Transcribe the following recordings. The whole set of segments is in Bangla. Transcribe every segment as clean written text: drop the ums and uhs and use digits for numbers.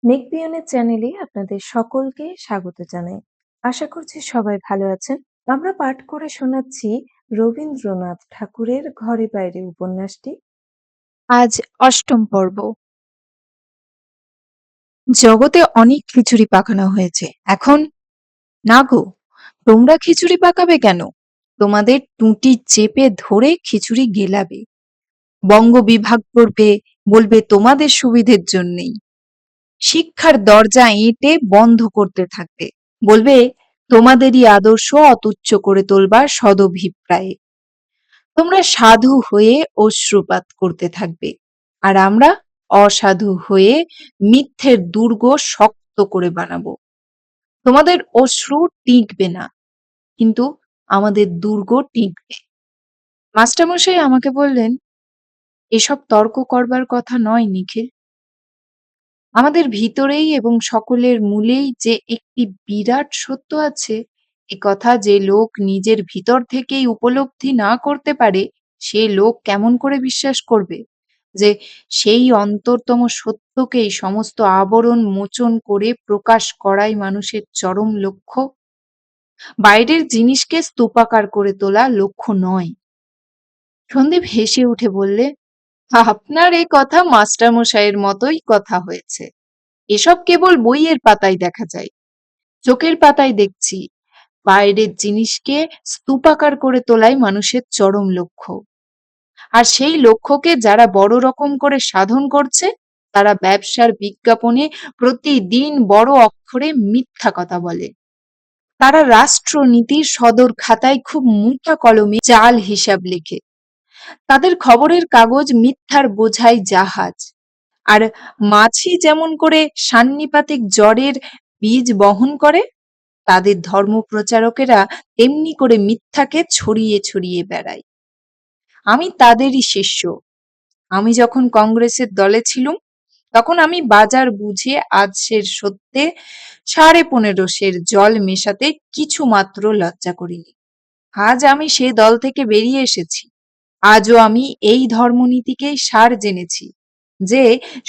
মেঘপিয়নের চ্যানেলে আপনাদের সকলকে স্বাগত জানাই। আশা করছি সবাই ভালো আছেন। আমরা পাঠ করে শোনাচ্ছি রবীন্দ্রনাথ ঠাকুরের ঘরে বাইরে উপন্যাসটি। আজ অষ্টম পর্ব। জগতে অনেক খিচুড়ি পাকানো হয়েছে। এখন না গো, তোমরা খিচুড়ি পাকাবে কেন? তোমাদের টুঁটি চেপে ধরে খিচুড়ি গেলাবে, বঙ্গ বিভাগ করবে, বলবে তোমাদের সুবিধের জন্যেই। শিক্ষার দরজা এঁটে বন্ধ করতে থাকবে, বলবে তোমাদেরই আদর্শ অতুচ্ছ করে তোলবার সদভিপ্রায়ে। তোমরা সাধু হয়ে অশ্রুপাত করতে থাকবে, আর আমরা অসাধু হয়ে মিথ্যের দুর্গ শক্ত করে বানাবো। তোমাদের অশ্রু টিকবে না, কিন্তু আমাদের দুর্গ টিকবে। মাস্টারমশাই আমাকে বললেন, এসব তর্ক করবার কথা নয় নিখিল। আমাদের ভিতরেই এবং সকলের মূলেই যে একটি বিরাট সত্য আছে, এ কথা যে লোক নিজের ভিতর থেকেই উপলব্ধি না করতে পারে, সে লোক কেমন করে বিশ্বাস করবে যে সেই অন্তরতম সত্যকেই সমস্ত আবরণ মোচন করে প্রকাশ করাই মানুষের চরম লক্ষ্য? বাইরের জিনিসকে স্তূপাকার করে তোলা লক্ষ্য নয়। সন্দীপ হেসে উঠে বললে, আপনার এ কথা মাস্টারমশাইয়ের মতোই কথা হয়েছে। এসব কেবল বইয়ের পাতায় দেখা যায়। চোখের পাতায় দেখছি বাইরের জিনিসকে স্তূপাকার করে তোলাই মানুষের চরম লক্ষ্য। আর সেই লক্ষ্যকে যারা বড় রকম করে সাধন করছে, তারা ব্যবসার বিজ্ঞাপনে প্রতিদিন বড় অক্ষরে মিথ্যা কথা বলে। তারা রাষ্ট্রনীতির সদর খাতায় খুব মোটা কলমে জাল হিসাব লেখে। তাদের খবরের কাগজ মিথ্যার বোঝাই জাহাজ। আর মাছি যেমন করে সান্নিপাতিক জ্বরের বীজ বহন করে, তাদের ধর্মপ্রচারকেরা তেমনি করে মিথ্যাকে ছড়িয়ে ছড়িয়ে বেড়ায়। আমি তাদেরই শিষ্য। আমি যখন কংগ্রেসের দলে ছিলুম, তখন আমি বাজার বুঝে আজকের সত্যে 15.5 সের জল মেশাতে কিছু মাত্র লজ্জা করিনি। আজ আমি সে দল থেকে বেরিয়ে এসেছি। আজও আমি এই ধর্মনীতিকেই সার জেনেছি যে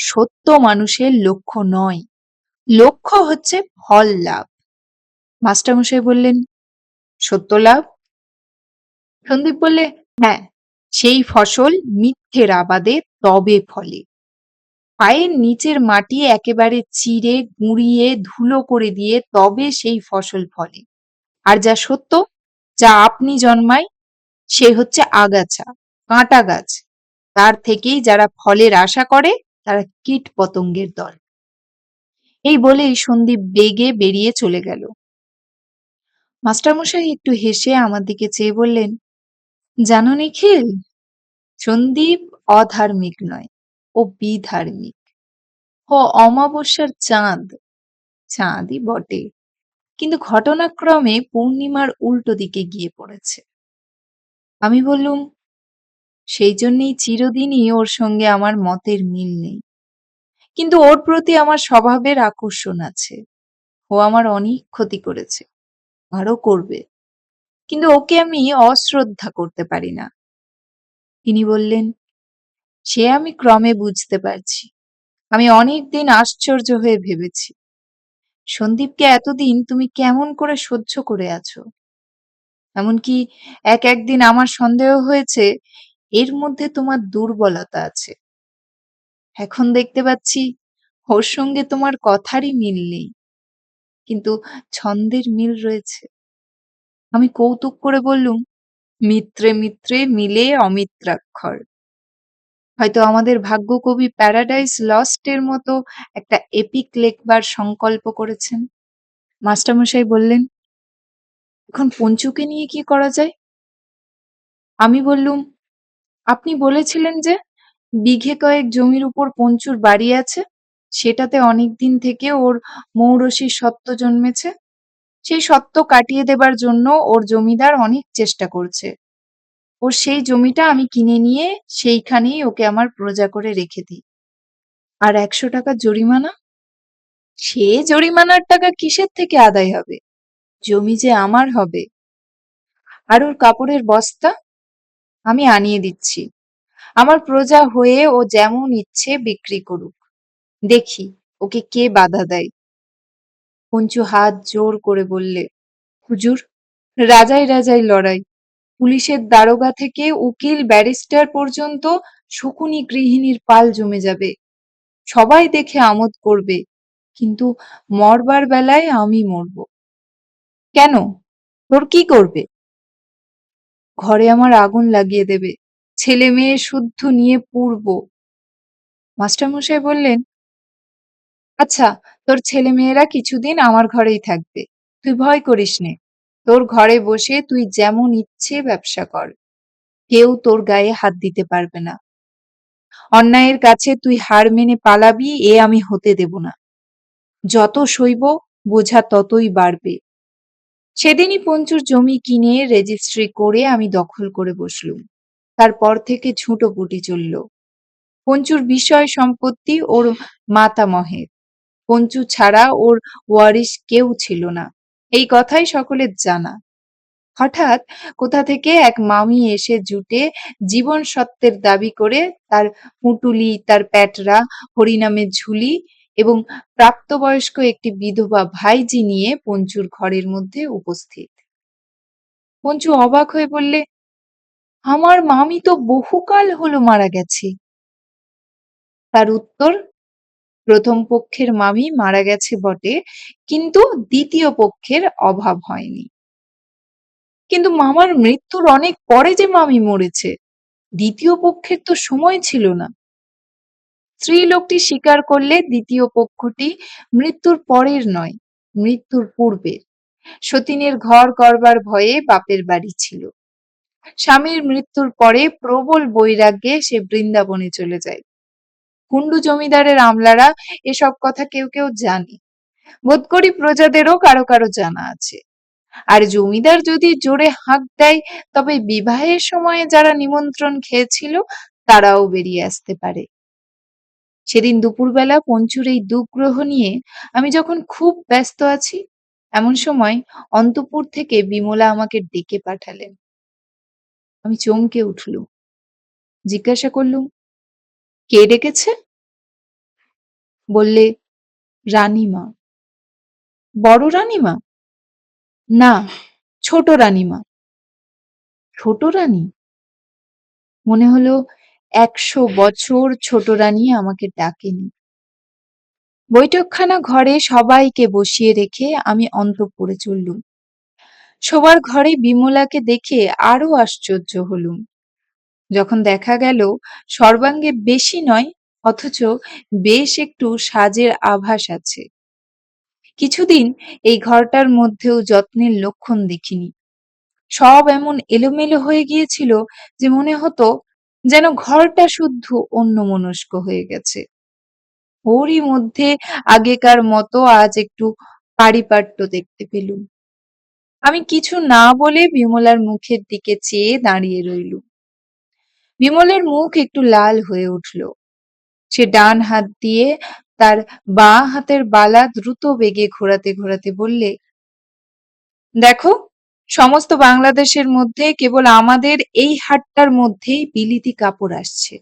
সত্য মানুষের লক্ষ্য নয়, লক্ষ্য হচ্ছে ফল লাভ। মাস্টারমশাই বললেন, সত্য লাভ? সন্দীপ বললে, হ্যাঁ, সেই ফসল মিথ্যের আবাদে তবে ফলে। পায়ের নিচের মাটি একেবারে চিরে গুঁড়িয়ে ধুলো করে দিয়ে তবে সেই ফসল ফলে। আর যা সত্য, যা আপনি জন্মায়, সে হচ্ছে আগাছা, কাঁটা গাছ। তার থেকেই যারা ফলের আশা করে, তারা কীট পতঙ্গের দল। এই বলেই সন্দীপ বেগে বেরিয়ে চলে গেল। মাস্টারমশাই একটু হেসে আমার দিকে চেয়ে বললেন, জানো নিখিল, সন্দীপ অধার্মিক নয়, ও বিধার্মিক। ও অমাবস্যার চাঁদ, চাঁদই বটে, কিন্তু ঘটনাক্রমে পূর্ণিমার উল্টো দিকে গিয়ে পড়েছে। আমি বললুম, সেই জন্যেই চিরদিনই ওর সঙ্গে আমার মতের মিল নেই, কিন্তু ওর প্রতি আমার স্বভাবের আকর্ষণ আছে। ও আমার অনেক ক্ষতি করেছে, আরো করবে, কিন্তু ওকে আমি অশ্রদ্ধা করতে পারি না। তিনি বললেন, সে আমি ক্রমে বুঝতে পারছি। আমি অনেকদিন আশ্চর্য হয়ে ভেবেছি, সন্দীপকে এতদিন তুমি কেমন করে সহ্য করে আছো। এমনকি একদিন আমার সন্দেহ হয়েছে এর মধ্যে তোমার দুর্বলতা আছে। এখন দেখতে পাচ্ছি ওর সঙ্গে তোমার কথারই মিল নেই, কিন্তু ছন্দের মিল রয়েছে। আমি কৌতুক করে বললুম, মিত্রে মিত্রে মিলে অমিত্রাক্ষর। হয়তো আমাদের ভাগ্যকবি প্যারাডাইস লস্ট এর মতো একটা এপিক লেখবার সংকল্প করেছেন। মাস্টারমশাই বললেন, এখন পঞ্চুকে নিয়ে কি করা যায়? আমি বললুম, আপনি বলেছিলেন যে বিঘে কয়েক জমির উপর পঞ্চুর বাড়ি আছে, সেটাতে অনেকদিন থেকে ওর মৌরসির সত্ত্ব জন্মেছে। সেই সত্ত্ব কাটিয়ে দেবার জন্য ওর জমিদার অনেক চেষ্টা করছে। ওর সেই জমিটা আমি কিনে নিয়ে সেইখানেই ওকে আমার প্রজা করে রেখে দিই। আর 100 টাকা জরিমানা? সে জরিমানার টাকা কিসের থেকে আদায় হবে? জমি যে আমার হবে। আর ওর কাপড়ের বস্তা আমি আনিয়ে দিচ্ছি। আমার প্রজা হয়ে ও যেমন ইচ্ছে বিক্রি করুক, দেখি ওকে কে বাধা দেয়? পঞ্চু হাত জোর করে বললে, হুজুর, রাজাই রাজাই লড়াই। পুলিশের দারোগা থেকে উকিল ব্যারিস্টার পর্যন্ত শকুনি গৃহিণীর পাল জমে যাবে। সবাই দেখে আমোদ করবে, কিন্তু মরবার বেলায় আমি মরব। কেন? তোর কি করবে? ঘরে আমার আগুন লাগিয়ে দেবে, ছেলে মেয়ে শুদ্ধ নিয়ে পুড়ব। মাস্টারমশাই বললেন, আচ্ছা, তোর ছেলে মেয়েরা কিছুদিন আমার ঘরেই থাকবে, তুই ভয় করিস নে। তোর ঘরে বসে তুই যেমন ইচ্ছে ব্যবসা কর, কেউ তোর গায়ে হাত দিতে পারবে না। অন্যায়ের কাছে তুই হার মেনে পালাবি, এ আমি হতে দেব না। যত সইব বোঝা ততই বাড়বে। সেদিনই পঞ্চুর জমি কিনে রেজিস্ট্রি করে আমি দখল করে বসলুম। তারপর থেকে ঝুঁটোপুটি চলল। পঞ্চুর বিষয় সম্পত্তি ওর মাতামহের। পঞ্চু ছাড়া ওর ওয়ারিশ কেউ ছিল না, এই কথাই সকলের জানা। হঠাৎ কোথা থেকে এক মামি এসে জুটে জীবন সত্ত্বের দাবি করে তার পুঁটুলি, তার প্যাটরা, হরিনামের ঝুলি এবং প্রাপ্তবয়স্ক একটি বিধবা ভাইঝি নিয়ে পঞ্চুর ঘরের মধ্যে উপস্থিত। পঞ্চু অবাক হয়ে বললে, আমার মামি তো বহুকাল হলো মারা গেছে। তার উত্তর, প্রথম পক্ষের মামি মারা গেছে বটে, কিন্তু দ্বিতীয় পক্ষের অভাব হয়নি। কিন্তু মামার মৃত্যুর অনেক পরে যে মামি মরেছে, দ্বিতীয় পক্ষের তো সময় ছিল না। স্ত্রীলোকটি স্বীকার করলে দ্বিতীয় পক্ষটি মৃত্যুর পরের নয়, মৃত্যুর পূর্বের। সতীনের ঘর করবার ভয়ে বাপের বাড়ি ছিল। স্বামীর মৃত্যুর পরে প্রবল বৈরাগ্যে সে বৃন্দাবনে চলে যায়। কুণ্ডু জমিদারের আমলারা এসব কথা কেউ কেউ জানে, বোধ করি প্রজাদেরও কারো কারো জানা আছে। আর জমিদার যদি জোরে হাঁক দেয়, তবে বিবাহের সময়ে যারা নিমন্ত্রণ খেয়েছিল তারাও বেরিয়ে আসতে পারে। সেদিন দুপুরবেলা পঞ্চুর এই দুগ্রহ নিয়ে আমি যখন খুব ব্যস্ত আছি, এমন সময় অন্তঃপুর থেকে বিমলা আমাকে ডেকে পাঠালেন। আমি চমকে উঠলুম। জিজ্ঞাসা করলুম, কে ডেকেছে? বললে, রানীমা। বড় রানীমা? না, ছোট রানীমা। ছোট রানী? মনে হলো 100 বছর ছোট রানী আমাকে ডাকেনি। বৈঠকখানা ঘরে সবাইকে বসিয়ে রেখে আমি অন্তঃপুরে চললুম। শোবার ঘরে বিমলাকে দেখে আরো আশ্চর্য হলুম। যখন দেখা গেল সর্বাঙ্গে বেশি নয়, অথচ বেশ একটু সাজের আভাস আছে। কিছুদিন এই ঘরটার মধ্যেও যত্নের লক্ষণ দেখিনি। সব এমন এলোমেলো হয়ে গিয়েছিল যে মনে হতো যেন ঘরটা শুদ্ধ অন্যমনস্ক হয়ে গেছে। ওরই মধ্যে আগেকার মতো আজ একটু পারিপাট্য দেখতে পেলুম। আমি কিছু না বলে বিমলার মুখের দিকে চেয়ে দাঁড়িয়ে রইলুম। বিমলের মুখ একটু লাল হয়ে উঠল। সে ডান হাত দিয়ে তার বাঁ হাতের বালা দ্রুত বেগে ঘোরাতে ঘোরাতে বললে, দেখো, সমস্ত বাংলাদেশের মধ্যে কেবল আমাদের এই হাটটার মধ্যেই বিলিতি কাপড় আসছে।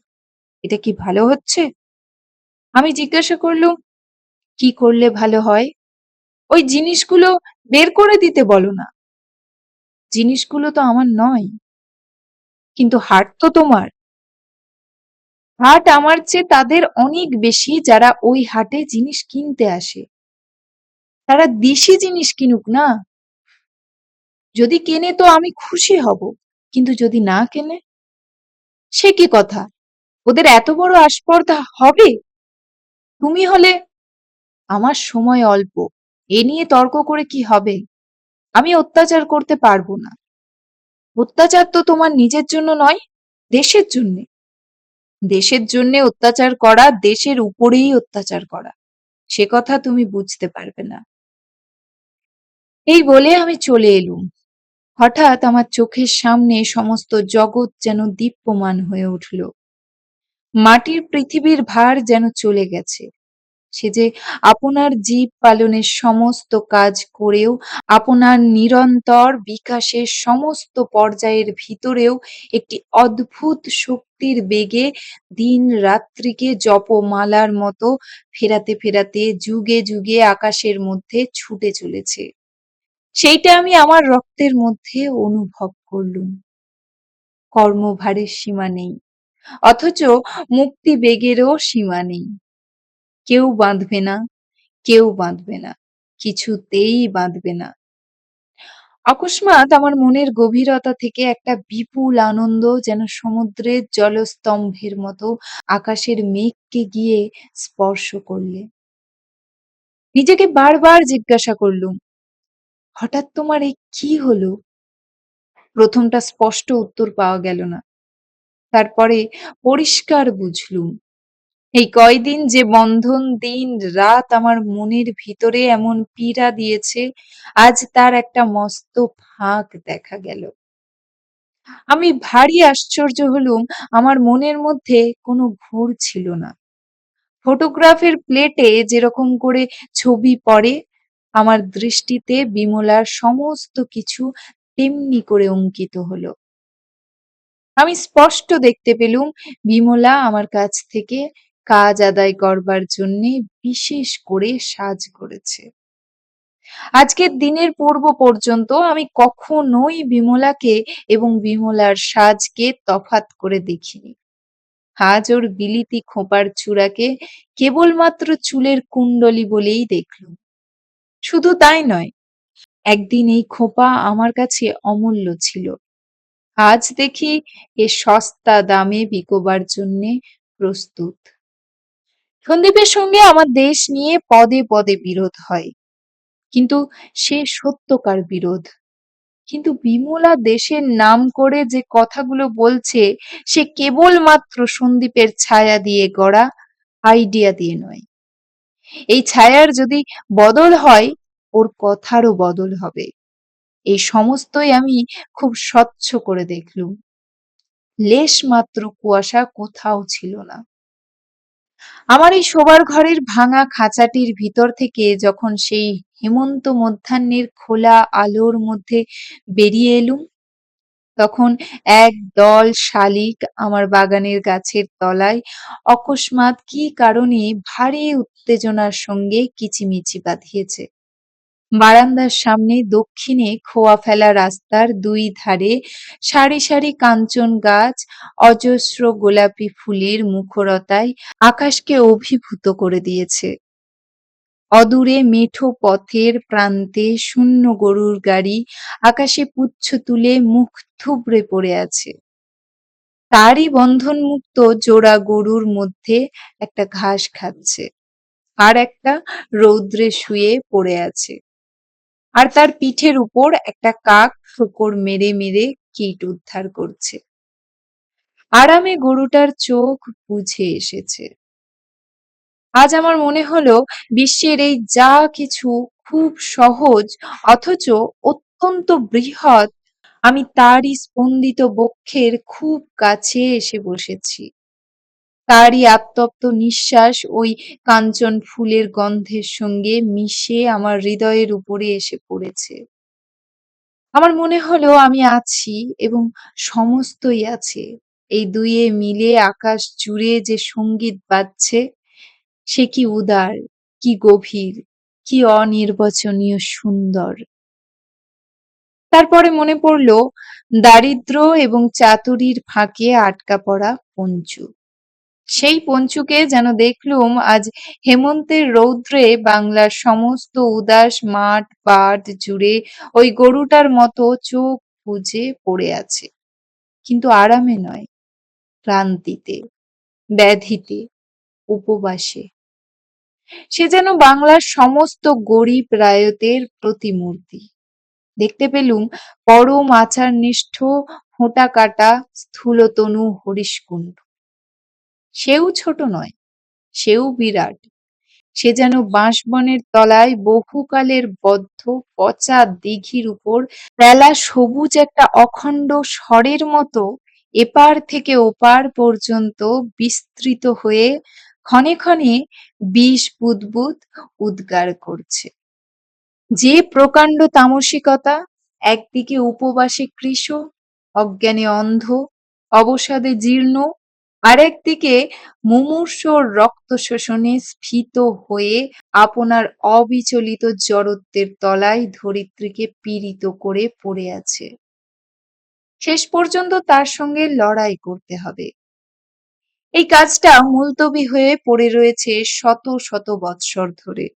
এটা কি ভালো হচ্ছে? আমি জিজ্ঞাসা করলুম, কি করলে ভালো হয়? ওই জিনিসগুলো বের করে দিতে বলো না। জিনিসগুলো তো আমার নয়। কিন্তু হাট তো তোমার। হাট আমার চেয়ে তাদের অনেক বেশি যারা ওই হাটে জিনিস কিনতে আসে। তারা দেশি জিনিস কিনুক না। যদি কেনে তো আমি খুশি হব, কিন্তু যদি না কেনে? সে কি কথা? ওদের এত বড় আস্পর্ধা হবে? তুমি হলে, আমার সময় অল্প, এ নিয়ে তর্ক করে কি হবে? আমি অত্যাচার করতে পারবো না। অত্যাচার তো তোমার নিজের জন্য নয়, দেশের জন্যে। দেশের জন্যে অত্যাচার করা দেশের উপরেই অত্যাচার করা, সে কথা তুমি বুঝতে পারবে না। এই বলে আমি চলে এলুম। হঠাৎ আমার চোখের সামনে সমস্ত জগৎ যেন দীপ্যমান হয়ে উঠল। মাটির পৃথিবীর ভার যেন চলে গেছে। সে যে আপনার জীব পালনের সমস্ত কাজ করেও আপনার নিরন্তর বিকাশের সমস্ত পর্যায়ের ভিতরেও একটি অদ্ভুত শক্তির বেগে দিন রাত্রিকে জপমালার মতো ফেরাতে ফেরাতে যুগে যুগে আকাশের মধ্যে ছুটে চলেছে। সেইটা আমি আমার রক্তের মধ্যে অনুভব করলুম। কর্মভারের সীমা নেই, অথচ মুক্তিবেগেরও সীমা নেই। কেউ বাঁধবে না, কেউ বাঁধবে না, কিছুতেই বাঁধবে না। অকস্মাৎ আমার মনের গভীরতা থেকে একটা বিপুল আনন্দ যেন সমুদ্রের জলস্তম্ভের মতো আকাশের মেঘকে গিয়ে স্পর্শ করলে। নিজেকে বারবার জিজ্ঞাসা করলুম, হঠাৎ তোমার এই কি হলো? প্রথমটা স্পষ্ট উত্তর পাওয়া গেল না। তারপরে পরিষ্কার বুঝলুম, এই কয়দিন যে বন্ধন দিন রাত আমার মনের ভিতরে এমন পীড়া দিয়েছে, আজ তার একটা মস্ত ফাঁক দেখা গেল। আমি ভারী আশ্চর্য হলুম, আমার মনের মধ্যে কোনো ঘোর ছিল না। ফটোগ্রাফের প্লেটে যেরকম করে ছবি পড়ে, আমার দৃষ্টিতে বিমলার সমস্ত কিছু তেমনি করে অঙ্কিত হলো। আমি স্পষ্ট দেখতে পেলুম বিমলা আমার কাছ থেকে কাজ আদায় করবার জন্যে বিশেষ করে সাজ করেছে। আজকের দিনের পূর্ব পর্যন্ত আমি কখনোই বিমলাকে এবং বিমলার সাজকে তফাৎ করে দেখিনি। আজ ওর বিলিতি খোঁপার চূড়াকে কেবলমাত্র চুলের কুণ্ডলি বলেই দেখলুম। শুধু তাই নয়, একদিন এই খোঁপা আমার কাছে অমূল্য ছিল, আজ দেখি এ সস্তা দামে বিকোবার জন্যে প্রস্তুত। সন্দীপের সঙ্গে আমার দেশ নিয়ে পদে পদে বিরোধ হয়, কিন্তু সে সত্যকার বিরোধ। কিন্তু বিমলা দেশের নাম করে যে কথাগুলো বলছে, সে কেবলমাত্র সন্দীপের ছায়া দিয়ে গড়া, আইডিয়া দিয়ে নয়। এই ছায়ার যদি বদল হয়, ওর কথারও বদল হবে। এই সমস্তই আমি খুব স্বচ্ছ করে দেখলুম। লেশমাত্র কুয়াশা কোথাও ছিল না। আমার এই শোবার ঘরের ভাঙা খাঁচাটির ভিতর থেকে যখন সেই হেমন্ত মধ্যাহ্নের খোলা আলোর মধ্যে বেরিয়ে এলুম, তখন এক দল শালিক আমার বাগানের গাছের তলায় অকস্মাৎ কি কারণে ভারী উত্তেজনার সঙ্গে কিচিমিচি বাঁধিয়েছে। বারান্দার সামনে দক্ষিণে খোয়া ফেলা রাস্তার দুই ধারে সারি সারি কাঞ্চন গাছ অজস্র গোলাপি ফুলের মুখরতায় আকাশকে অভিভূত করে দিয়েছে। অদূরে মেঠো পথের প্রান্তে শূন্য গরুর গাড়ি আকাশে পুচ্ছ তুলে মুখ থুবড়ে পড়ে আছে। তারই বন্ধনমুক্ত জোড়া গরুর মধ্যে একটা ঘাস খাচ্ছে, আর একটা রৌদ্রে শুয়ে পড়ে আছে, আর তার পিঠের উপর একটা কাক শূকর মেরে মেরে কীট উদ্ধার করছে। আরামে গরুটার চোখ বুজে এসেছে। আজ আমার মনে হলো বিশ্বের এই যা কিছু খুব সহজ অথচ অত্যন্ত বৃহৎ, আমি তারই স্পন্দিত বক্ষের খুব কাছে এসে বসেছি। তারই আত্মপ্ত নিঃশ্বাস ওই কাঞ্চন ফুলের গন্ধের সঙ্গে মিশে আমার হৃদয়ের উপরে এসে পড়েছে। আমার মনে হলো আমি আছি এবং সমস্তই আছে। এই দুইয়ে মিলে আকাশ জুড়ে যে সঙ্গীত বাজছে, সে কি উদার, কি গভীর, কি অনির্বচনীয় সুন্দর। তারপরে মনে পড়ল দারিদ্র এবং চাতুরীর ফাঁকে আটকা পড়া পঞ্চু। সেই পঞ্চুকে যেন দেখলুম আজ হেমন্তের রৌদ্রে বাংলার সমস্ত উদাস মাঠ পাট জুড়ে ওই গরুটার মতো চোখ বুজে পড়ে আছে, কিন্তু আরামে নয়, ক্লান্তিতে, ব্যাধিতে, উপবাসে। সে যেন বাংলার সমস্ত গরিব রায়তের প্রতিমূর্তি। দেখতে পেলুম পরম আচারনিষ্ঠ ফোঁটা কাটা স্থূলতনু হরিশকুণ্ড। সেও ছোট নয়, সেও বিরাট। সে যেন বাঁশবনের তলায় বহুকালের বদ্ধ পচা দিঘির উপর বেলা সবুজ একটা অখণ্ড স্বরের মতো এপার থেকে ওপার পর্যন্ত বিস্তৃত হয়ে ক্ষণে ক্ষণে বিষ বুদবুদ উদ্গার করছে। যে প্রকাণ্ড তামসিকতা, একদিকে উপবাসে কৃশ, অজ্ঞানে অন্ধ, অবসাদে জীর্ণ, আরেকদিকে মুমূর্ষ রক্ত শোষণে স্ফীত হয়ে আপনার অবিচলিত জড়ত্বের তলায় ধরিত্রীকে পীড়িত করে পড়ে আছে। শেষ পর্যন্ত তার সঙ্গে লড়াই করতে হবে। এই কাজটা মুলতবি হয়ে পড়ে রয়েছে শত শত বৎসর ধরে।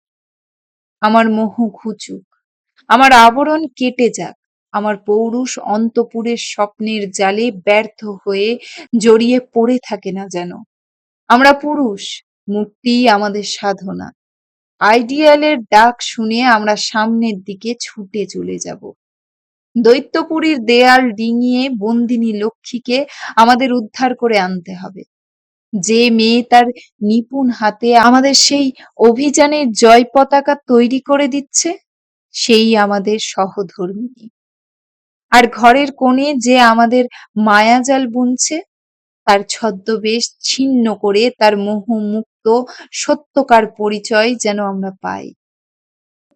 আমার মোহ ঘুচুক, আমার আবরণ কেটে যাক, আমার পৌরুষ অন্তপুরের স্বপ্নের জালে ব্যর্থ হয়ে জড়িয়ে পড়ে থাকে না যেন। আমরা পুরুষ, মুক্তিই আমাদের সাধনা। আইডিয়ালের ডাক শুনে আমরা সামনের দিকে ছুটে চলে যাব। দৈত্যপুরীর দেয়াল ডিঙিয়ে বন্দিনী লক্ষ্মীকে আমাদের উদ্ধার করে আনতে হবে। যে মেয়ে তার নিপুণ হাতে আমাদের সেই অভিযানের জয় পতাকা তৈরি করে দিচ্ছে, সেই আমাদের সহধর্মিণী। আর ঘরের কোণে যে আমাদের মায়াজাল বুনছে, তার ছদ্মবেশ ছিন্ন করে তার মোহমুক্ত সত্যকার পরিচয় যেন আমরা পাই।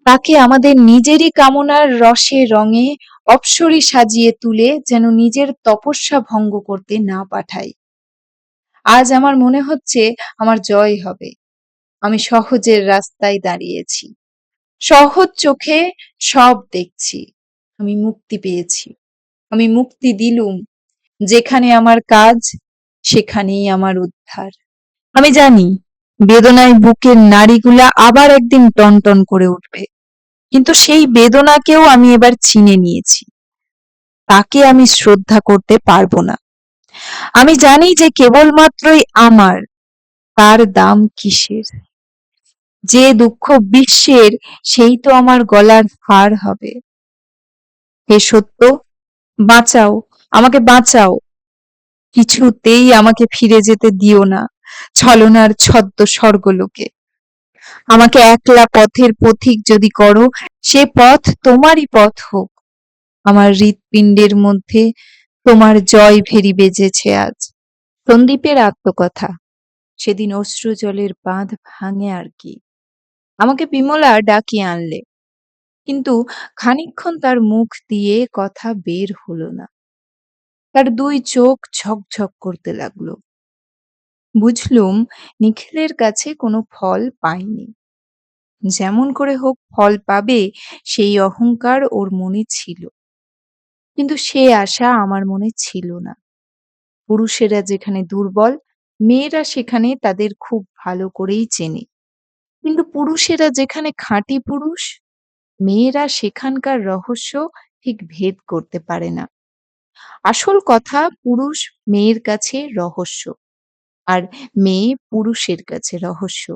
তাকে আমাদের নিজেরই কামনার রসে রঙে অপ্সরী সাজিয়ে তুলে যেন নিজের তপস্যা ভঙ্গ করতে না পাঠাই। আজ আমার মনে হচ্ছে আমার জয় হবে। আমি সহজের রাস্তায় দাঁড়িয়েছি। সহজ চোখে সব দেখছি। আমি মুক্তি পেয়েছি। আমি মুক্তি দিলুম। যেখানে আমার কাজ, সেখানেই আমার উদ্ধার। আমি জানি বেদনায় বুকের নাড়িগুলা আবার একদিন টনটন করে উঠবে। কিন্তু সেই বেদনাকেও আমি এবার চিনে নিয়েছি। তাকে আমি শ্রদ্ধা করতে পারবো না। আমি জানি যে কেবলমাত্রই আমার, তার দাম কিসের? যে দুঃখ বিশ্বের, সেই তো আমার গলার হার হবে। হে সত্য, বাঁচাও, আমাকে বাঁচাও। কিছুতেই আমাকে ফিরে যেতে দিও না ছলনার ছদ্ম স্বর্গলোকে। আমাকে একলা পথের পথিক যদি করো, সে পথ তোমারই পথ হোক। আমার হৃৎপিণ্ডের মধ্যে তোমার জয় ভেরি বেজেছে আজ। সন্দীপের আত্মকথা। সেদিন অশ্রুজলের বাঁধ ভাঙে আর কি। আমাকে বিমলা ডাকিয়ে আনলে, কিন্তু খানিকক্ষণ তার মুখ দিয়ে কথা বের হলো না। তার দুই চোখ ঝকঝক করতে লাগলো। বুঝলুম নিখিলের কাছে কোনো ফল পায়নি। যেমন করে হোক ফল পাবে সেই অহংকার ওর মনে ছিল, কিন্তু সে আশা আমার মনে ছিল না। পুরুষেরা যেখানে দুর্বল, মেয়েরা সেখানে তাদের খুব ভালো করেই চেনে। কিন্তু পুরুষেরা যেখানে খাঁটি পুরুষ, মেয়েরা সেখানকার রহস্য ঠিক ভেদ করতে পারে না। আসল কথা, পুরুষ মেয়ের কাছে রহস্য, আর মেয়ে পুরুষের কাছে রহস্য।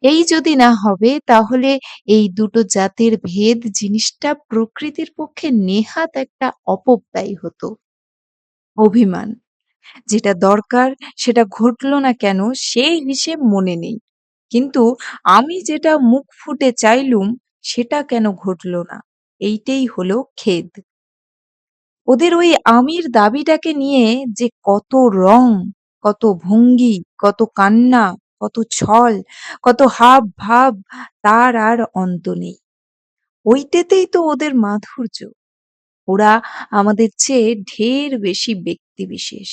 এই যদি না হবে, তাহলে এই দুটো জাতের ভেদ জিনিসটা প্রকৃতির পক্ষে নেহাত একটা অপব্যয় হতো। অভিমান, যেটা দরকার সেটা ঘটলো না কেন সেই হিসেব মনে নেই, কিন্তু আমি যেটা মুখ ফুটে চাইলুম সেটা কেন ঘটলো না, এইটেই হলো খেদ। ওদের ওই আমির দাবিটাকে নিয়ে যে কত রং, কত ভঙ্গি, কত কান্না, কত ছল, কত হাব ভাব, তার আর অন্ত নেই। ওইটেতেই তো ওদের মাধুর্য। ওরা আমাদের চেয়ে ঢের বেশি ব্যক্তিবিশেষ।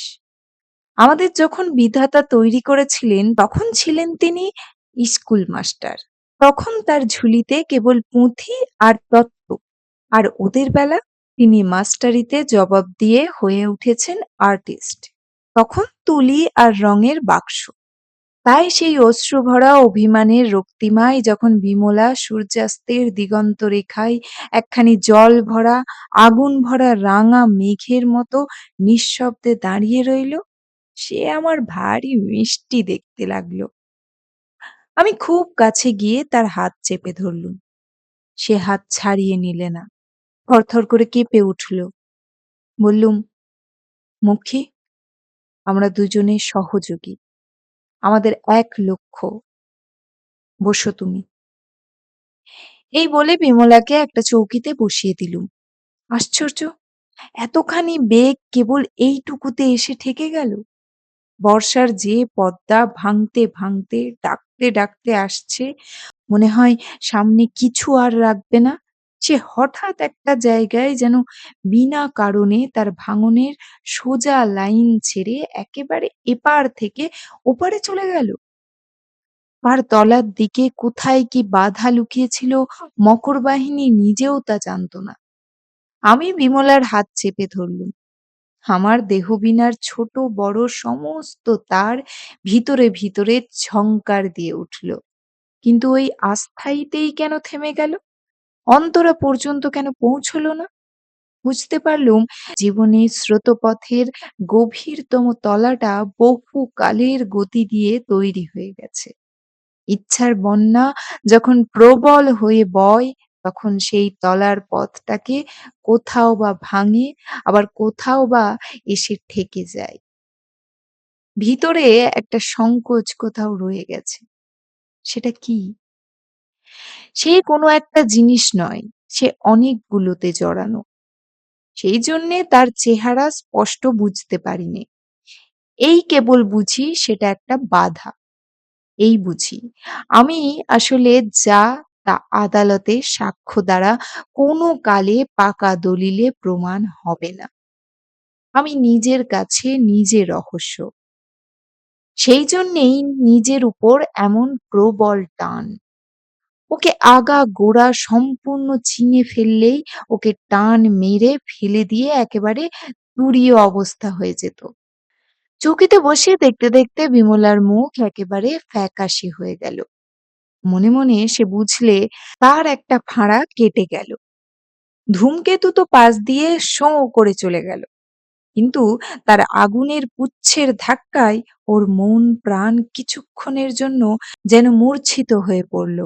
আমাদের যখন বিধাতা তৈরি করেছিলেন, তখন ছিলেন তিনি স্কুল মাস্টার। তখন তার ঝুলিতে কেবল পুঁথি আর তত্ত্ব, আর ওদের বেলা তিনি মাস্টারিতে জবাব দিয়ে হয়ে উঠেছেন আর্টিস্ট। তখন তুলি আর রঙের বাক্স। তাই সেই অশ্রুভরা অভিমানের রক্তিমায় যখন বিমলা সূর্যাস্তের দিগন্ত রেখায় একখানি জল ভরা, আগুন ভরা রাঙা মেঘের মতো নিঃশব্দে দাঁড়িয়ে রইল, সে আমার ভারী মিষ্টি দেখতে লাগলো। আমি খুব কাছে গিয়ে তার হাত চেপে ধরলুম। সে হাত ছাড়িয়ে নিলে না, থরথর করে কেঁপে উঠল। বললুম, মক্ষী, আমরা দুজনে সহযোগী, আমাদের এক লক্ষ্য। বসো তুমি। এই বলে বিমলাকে একটা চৌকিতে বসিয়ে দিলুম। আশ্চর্য, এতখানি বেগ কেবল এইটুকুতে এসে ঠেকে গেল। বর্ষার যে পদ্মা ভাঙতে ভাঙতে ডাকতে ডাকতে আসছে, মনে হয় সামনে কিছু আর রাখবে না, সে হঠাৎ একটা জায়গায় যেন বিনা কারণে তার ভাঙনের সোজা লাইন ছেড়ে একেবারে এপার থেকে ওপারে চলে গেল। তার তলার দিকে কোথায় কি বাধা লুকিয়েছিল মকর বাহিনী নিজেও তা জানত না। আমি বিমলার হাত চেপে ধরলুম। আমার দেহবিনার ছোট বড় সমস্ত তার ভিতরে ভিতরে ঝংকার দিয়ে উঠল। কিন্তু ওই আস্থাইতেই কেন থেমে গেল? অন্তরা পর্যন্ত কেন পৌঁছলো না? বুঝতে পারলুম জীবনের স্রোতপথের গভীরতম তলাটা বহু কালের গতি দিয়ে তৈরি হয়ে গেছে। ইচ্ছার বন্যা যখন প্রবল হয়ে বয়, তখন সেই তলার পথটাকে কোথাও বা ভাঙে, আবার কোথাও বা এসে ঠেকে যায়। ভিতরে একটা সংকোচ কোথাও রয়ে গেছে। সেটা কি? সে কোনো একটা জিনিস নয়, সে অনেকগুলোতে জড়ানো। সেই জন্যে তার চেহারা স্পষ্ট বুঝতে পারিনে। এই কেবল বুঝি সেটা একটা বাধা। এই বুঝি আমি আসলে যা তা আদালতে সাক্ষ্য দ্বারা কোনো কালে পাকা দলিলে প্রমাণ হবে না। আমি নিজের কাছে নিজে রহস্য। সেই জন্যেই নিজের উপর এমন প্রবল টান। ওকে আগাগোড়া সম্পূর্ণ চিনে ফেললেই ওকে টান মেরে ফেলে দিয়ে একেবারে তুরীয় অবস্থা হয়ে যেত। চৌকিতে বসে দেখতে দেখতে বিমলার মুখ একেবারে ফ্যাকাশে হয়ে গেল। মনে মনে সে বুঝলে তার একটা ফাঁড়া কেটে গেল। ধূমকেতু তো পাশ দিয়ে শোঁ করে চলে গেল, কিন্তু তার আগুনের পুচ্ছের ধাক্কায় ওর মন প্রাণ কিছুক্ষণের জন্য যেন মূর্ছিত হয়ে পড়ল।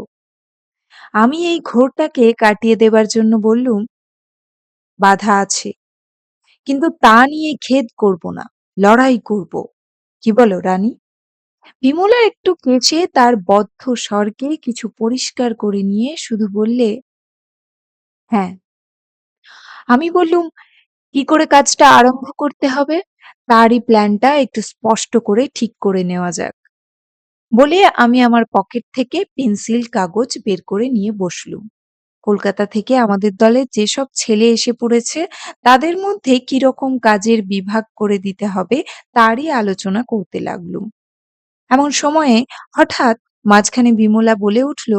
আমি এই ঘোরটাকে কাটিয়ে দেবার জন্য বললুম, বাধা আছে, কিন্তু তা নিয়ে খেদ করব না, লড়াই করব। কি বলো রানী? বিমলা একটু কেঁচে তার বদ্ধ স্বরকে কিছু পরিষ্কার করে নিয়ে শুধু বললে, হ্যাঁ। আমি বললুম, কি করে কাজটা আরম্ভ করতে হবে তারই প্ল্যানটা একটু স্পষ্ট করে ঠিক করে নেওয়া যাক। বলে আমি আমার পকেট থেকে পেন্সিল কাগজ বের করে নিয়ে বসলুম। কলকাতা থেকে আমাদের দলে যেসব ছেলে এসে পড়েছে তাদের মধ্যে কিরকম কাজের বিভাগ করে দিতে হবে তারই আলোচনা করতে লাগলুম। এমন সময়ে হঠাৎ মাঝখানে বিমলা বলে উঠল,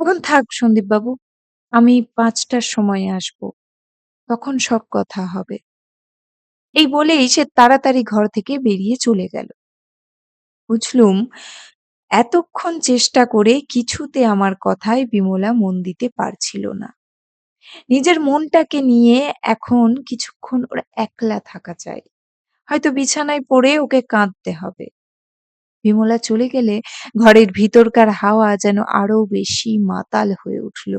এখন থাক সন্দীপবাবু, আমি 5টার সময়ে আসব, তখন সব কথা হবে। এই বলেই সে তাড়াতাড়ি ঘর থেকে বেরিয়ে চলে গেল। বুঝলুম এতক্ষণ চেষ্টা করে কিছুতে আমার কথায় বিমলা মন দিতে পারছিল না। নিজের মনটাকে নিয়ে এখন কিছুক্ষণ ওর একলা থাকা চাই। হয়তো বিছানায় পড়ে ওকে কাঁদতে হবে। বিমলা চলে গেলে ঘরের ভিতরকার হাওয়া যেন আরো বেশি মাতাল হয়ে উঠল।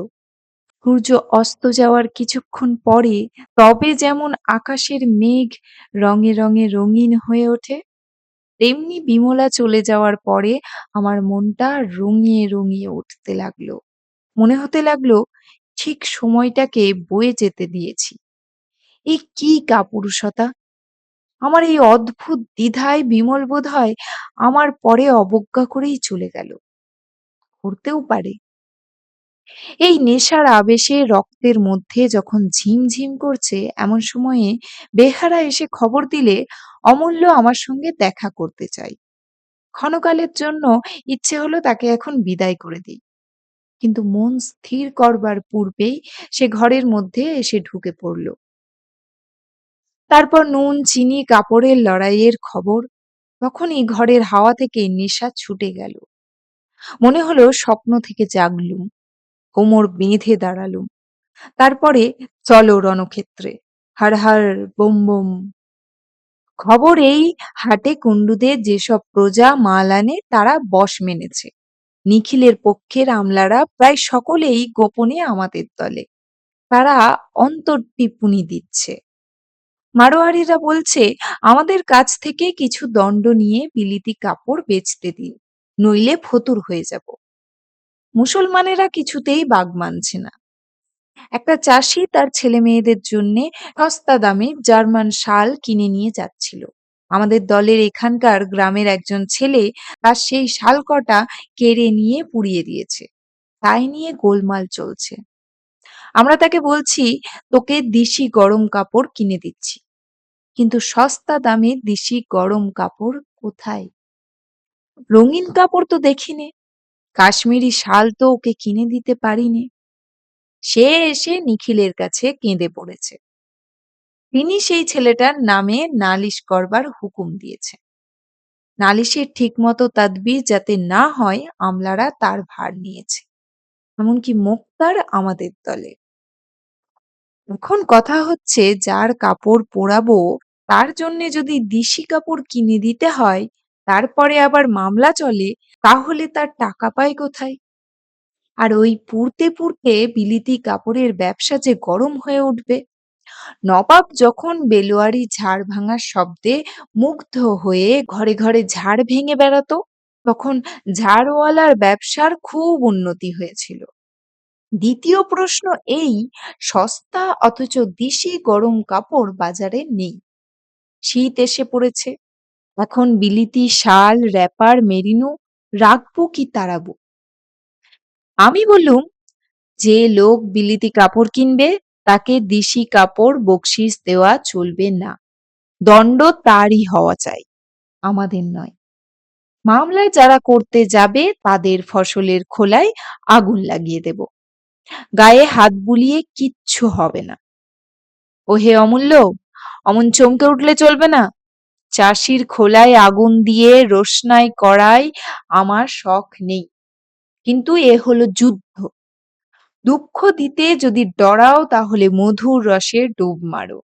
সূর্য অস্ত যাওয়ার কিছুক্ষণ পরে তবে যেমন আকাশের মেঘ রঙে রঙে রঙিন হয়ে ওঠে, তেমনি বিমলা চলে যাওয়ার পরে আমার মনটা রঙিয়ে রঙিয়ে উঠতে লাগলো। মনে হতে লাগলো ঠিক সময়টাকে বয়ে যেতে দিয়েছি। এই কি কাপুরুষতা! আমার এই অদ্ভুত দ্বিধায় বিমল বোধহয় আমার পরে অবজ্ঞা করেই চলে গেল। করতেও পারে। এই নেশার আবেশে রক্তের মধ্যে যখন ঝিমঝিম করছে এমন সময়ে বেহারা এসে খবর দিলে অমূল্য আমার সঙ্গে দেখা করতে চাই। ক্ষণকালের জন্য ইচ্ছে হলো তাকে এখন বিদায় করে দিই। কিন্তু মন স্থির করবার পূর্বেই সে ঘরের মধ্যে এসে ঢুকে পড়ল। তারপর নুন চিনি কাপড়ের লড়াইয়ের খবর। তখনই ঘরের হাওয়া থেকে নেশা ছুটে গেল। মনে হলো স্বপ্ন থেকে জাগলুম, কোমর বেঁধে দাঁড়ালুম। তারপরে চলো রণক্ষেত্রে, হর হর বোম বোম। খবর এই, হাটে কুণ্ডুদের যেসব প্রজা মাল আনে তারা বশ মেনেছে। নিখিলের পক্ষের আমলারা প্রায় সকলেই গোপনে আমাদের দলে। তারা অন্তর্টিপুনি দিচ্ছে। মারোয়ারিরা বলছে আমাদের কাছ থেকে কিছু দণ্ড নিয়ে বিলিতি কাপড় বেচতে দিন, নইলে ফতুর হয়ে যাব। মুসলমানেরা কিছুতেই বাগ মানছে না। একটা চাষি তার ছেলে মেয়েদের জন্যে সস্তা দামে জার্মান শাল কিনে নিয়ে যাচ্ছিল। আমাদের দলের এখানকার গ্রামের একজন ছেলে তার সেই শাল কটা কেড়ে নিয়ে পুড়িয়ে দিয়েছে। তাই নিয়ে গোলমাল চলছে। আমরা তাকে বলছি, তোকে দিশি গরম কাপড় কিনে দিচ্ছি, কিন্তু সস্তা দামে দিশি গরম কাপড় কোথায়? রঙিন কাপড় তো দেখিনি, কাশ্মীরি শাল তো ওকে কিনে দিতে পারিনি। সে এসে নিখিলের কাছে কেঁদে পড়েছে। তিনি সেই ছেলেটার নামে নালিশ করবার হুকুম দিয়েছেন। নালিশের ঠিকমতো তদবির যাতে না হয় আমলারা তার ভার নিয়েছে। এমনকি মোক্তার আমাদের দলে। এখন কথা হচ্ছে, যার কাপড় পোড়াবো তার জন্যে যদি দিশি কাপড় কিনে দিতে হয়, তারপরে আবার মামলা চলে, তাহলে তার টাকা পায় কোথায়? আর ওই পুড়তে পুড়তে বিলিতি কাপড়ের ব্যবসা যে গরম হয়ে উঠবে। নবাব যখন বেলোয়ারি ঝাড় ভাঙার শব্দে মুগ্ধ হয়ে ঘরে ঘরে ঝাড় ভেঙে বেড়াতো, তখন ঝাড়ওয়ালার ব্যবসার খুব উন্নতি হয়েছিল। দ্বিতীয় প্রশ্ন এই, সস্তা অথচ দিশি গরম কাপড় বাজারে নেই। শীত এসে পড়েছে, এখন বিলিতি শাল, র‍্যাপার, মেরিনো রাখবো কি তাড়াবো? আমি বললুম, যে লোক বিলিতি কাপড় কিনবে তাকে দিশি কাপড় বকশিস দেওয়া চলবে না। দণ্ড তারই হওয়া চাই, আমাদের নয়। মামলায় যারা করতে যাবে তাদের ফসলের খোলায় আগুন লাগিয়ে দেব। গায়ে হাত বুলিয়ে কিচ্ছু হবে না। ও হে অমূল্য, অমন চমকে উঠলে চলবে না। চাষির খোলায় আগুন দিয়ে রোশনাই করাই আমার শখ নেই, কিন্তু এ হলো যুদ্ধ। দুঃখ দিতে যদি ডরাও তাহলে মধুর রসে ডুব মারো।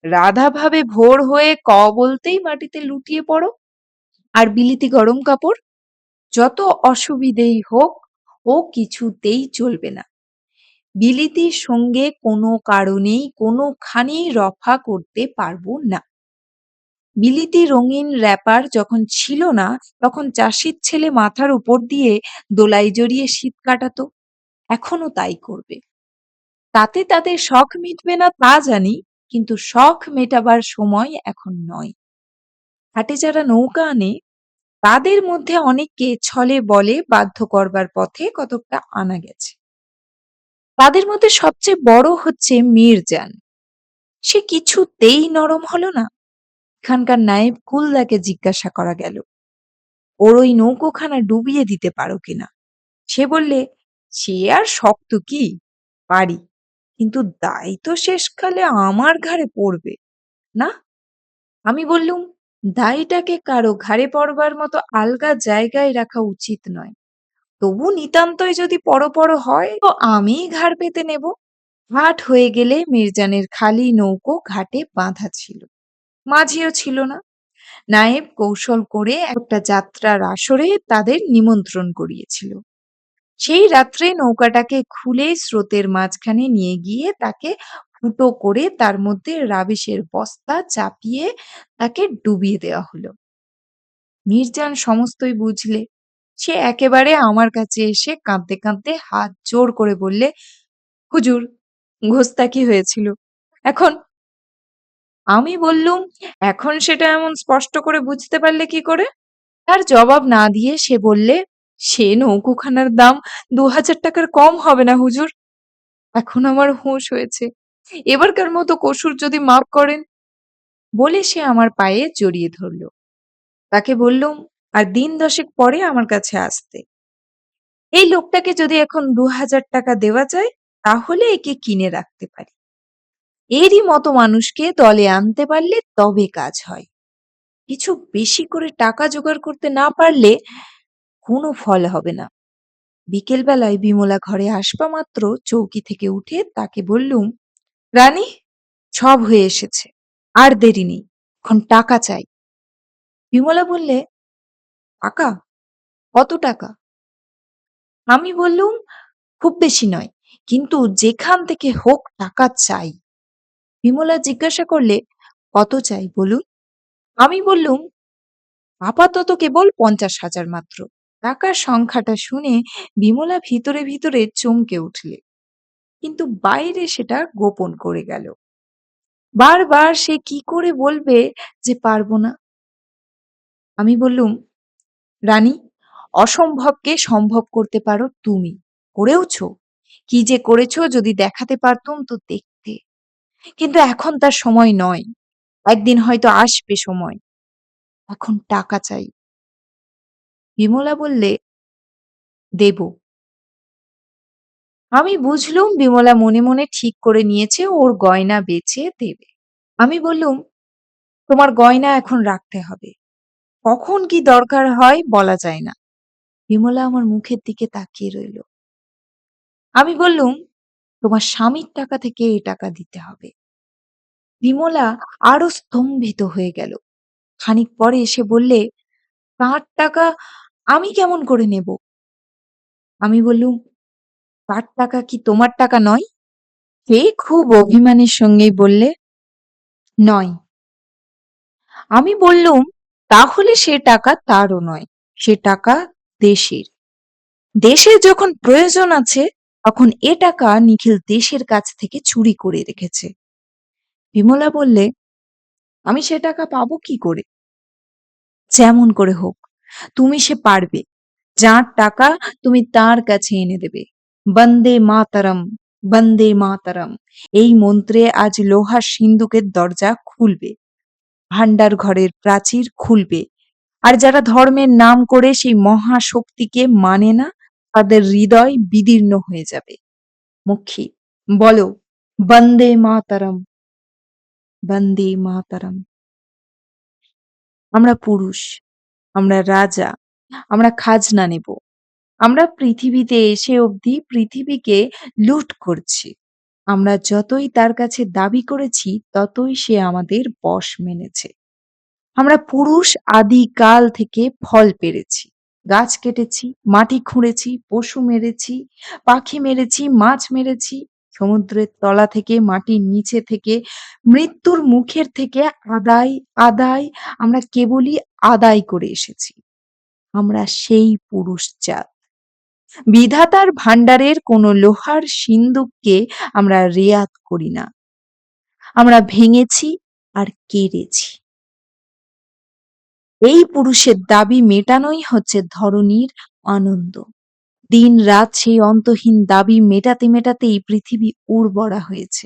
রাধা ভাবে ভোর হয়ে ক বলতেই মাটিতে লুটিয়ে পড়ো। আর বিলিতি গরম কাপড় যত অসুবিধেই হোক, ও কিছুতেই চলবে না। বিলিতির সঙ্গে কোনো কারণেই কোনোখানি রফা করতে পারবো না। বিলিতি রঙিন র‍্যাপার যখন ছিল না, তখন চাষির ছেলে মাথার উপর দিয়ে দোলাই জড়িয়ে শীত কাটাতো, এখনো তাই করবে। তাতে তাদের শখ মিটবে না তা জানি, কিন্তু শখ মেটাবার সময় এখন নয়। ঘাটে যারা নৌকা আনে, তাদের মধ্যে অনেককে ছলে বলে বাধ্য করবার পথে কতকটা আনা গেছে। তাদের মধ্যে সবচেয়ে বড় হচ্ছে মিরজান। সে কিছুতেই নরম হলো না। এখানকার নায়েব কুলদাকে জিজ্ঞাসা করা গেল, ওর ওই নৌকোখানা ডুবিয়ে দিতে পারো কিনা। সে বললে, সে আর শক্ত কি, পারি, কিন্তু দায় তো শেষকালে আমার ঘাড়ে পড়বে না। আমি বললুম, দায়টাকে কারো ঘাড়ে পড়বার মতো আলগা জায়গায় রাখা উচিত নয়। তবু নিতান্তই যদি পড়ো হয় তো আমিই ঘাড় পেতে নেব। ঘাট হয়ে গেলে মিরজানের খালি নৌকো ঘাটে বাঁধা ছিল, মাঝিও ছিল না। নায়েব কৌশল করে একটা যাত্রার আসরে তাদের নিমন্ত্রণ করিয়েছিল। সেই রাত্রে নৌকাটাকে খুলে স্রোতের মাঝখানে নিয়ে গিয়ে তাকে ফুটো করে তার মধ্যে রাবিশের বস্তা চাপিয়ে তাকে ডুবিয়ে দেওয়া হলো। মিরজান সমস্তই বুঝলে। সে একেবারে আমার কাছে এসে কাঁদতে কাঁদতে হাত জোড় করে বললে, হুজুর, গোস্তাকি হয়েছিল। এখন আমি বললুম, এখন সেটা এমন স্পষ্ট করে বুঝতে পারলে কি করে? তার জবাব না দিয়ে সে বললে, সে নৌকোখানার দাম ২,০০০ টাকার কম হবে না হুজুর। এখন আমার হুঁশ হয়েছে। এবারকার মতো কসুর যদি মাফ করেন। বলে সে আমার পায়ে জড়িয়ে ধরল। তাকে বললুম, আর দিন ১০ পরে আমার কাছে আসতে। এই লোকটাকে যদি এখন ২,০০০ টাকা দেওয়া যায়, তাহলে একে কিনে রাখতে পারি। এরই মতো মানুষকে দলে আনতে পারলে তবে কাজ হয়। কিছু বেশি করে টাকা জোগাড় করতে না পারলে কোনো ফল হবে না। বিকেলবেলায় বিমলা ঘরে আসবা মাত্র চৌকি থেকে উঠে তাকে বললুম, রানী, সব হয়ে এসেছে, আর দেরি নেই, এখন টাকা চাই। বিমলা বললে, টাকা? কত টাকা? আমি বললুম, খুব বেশি নয়, কিন্তু যেখান থেকে হোক টাকা চাই। বিমলা জিজ্ঞাসা করলে, কত চাই বলুন। আমি বললুম, আপাতত কেবল ৫০,০০০ মাত্র। টাকার সংখ্যাটা শুনে বিমলা ভিতরে ভিতরে চমকে উঠলে, কিন্তু বাইরে সেটা গোপন করে গেল। বারবার সে কি করে বলবে যে পারবো না। আমি বললুম, রানী, অসম্ভবকে সম্ভব করতে পারো তুমি। করেওছো। কি যে করেছো যদি দেখাতে পারতুম তো দেখতে। কিন্তু এখন তার সময় নয়। একদিন হয়তো আসবে সময়। এখন টাকা চাই। বিমলা বললে, দেব। আমি বুঝলুম বিমলা মনে মনে ঠিক করে নিয়েছে ওর গয়না বেচে দেবে। আমি বললুম, তোমার গয়না এখন রাখতে হবে। কখন কি দরকার হয় বলা যায় না। বিমলা আমার মুখের দিকে তাকিয়ে রইল। আমি বললুম, তোমার স্বামীর টাকা থেকে এই টাকা দিতে হবে। বিমলা আরো স্তম্ভিত হয়ে গেল। খানিক পরে এসে বললে, তার টাকা আমি কেমন করে নেব? আমি বললুম, তার টাকা কি তোমার টাকা নয়? সে খুব অভিমানের সঙ্গেই বললে, নয়। আমি বললুম, তাহলে সে টাকা তারও নয়, সে টাকা দেশের। দেশের যখন প্রয়োজন আছে তখন এ টাকা নিখিল দেশের কাছ থেকে চুরি করে রেখেছে। বিমলা বললে, আমি সে টাকা পাবো কি করে? যেমন করে হোক তুমি সে পারবে। যার টাকা তুমি তার কাছে এনে দেবে। বন্দে মাতরম, বন্দে মাতরম, এই মন্ত্রে আজ লোহার সিন্ধুকের দরজা খুলবে, ভান্ডার ঘরের প্রাচীর খুলবে। আর যারা ধর্মের নাম করে সেই মহাশক্তিকে মানে না তাদের হৃদয় বিদীর্ণ হয়ে যাবে। মক্ষী, বলো, বন্দে মাতরম, বন্দে মাতরম। আমরা পুরুষ, আমরা রাজা, আমরা খাজনা নেব। আমরা পৃথিবীতে এসে অবধি পৃথিবীকে লুট করছি। আমরা যতই তার কাছে দাবি করেছি ততই সে আমাদের বশ মেনেছে। আমরা পুরুষ আদিকাল থেকে ফল পেরেছি, গাছ কেটেছি, মাটি খুঁড়েছি, পশু মেরেছি, পাখি মেরেছি, মাছ মেরেছি, সমুদ্রের তলা থেকে, মাটির নিচে থেকে, মৃত্যুর মুখের থেকে আদায় আদায় আমরা কেবলই আদায় করে এসেছি। আমরা সেই পুরুষ জাত। বিধাতার ভাণ্ডারের কোনো লোহার সিন্দুককে আমরা রেয়াত করি না। আমরা ভেঙেছি আর কেড়েছি। এই পুরুষের দাবি মেটানোই হচ্ছে ধরণীর আনন্দ। দিন রাত সেই অন্তহীন দাবি মেটাতে মেটাতেই পৃথিবী উর্বরা হয়েছে,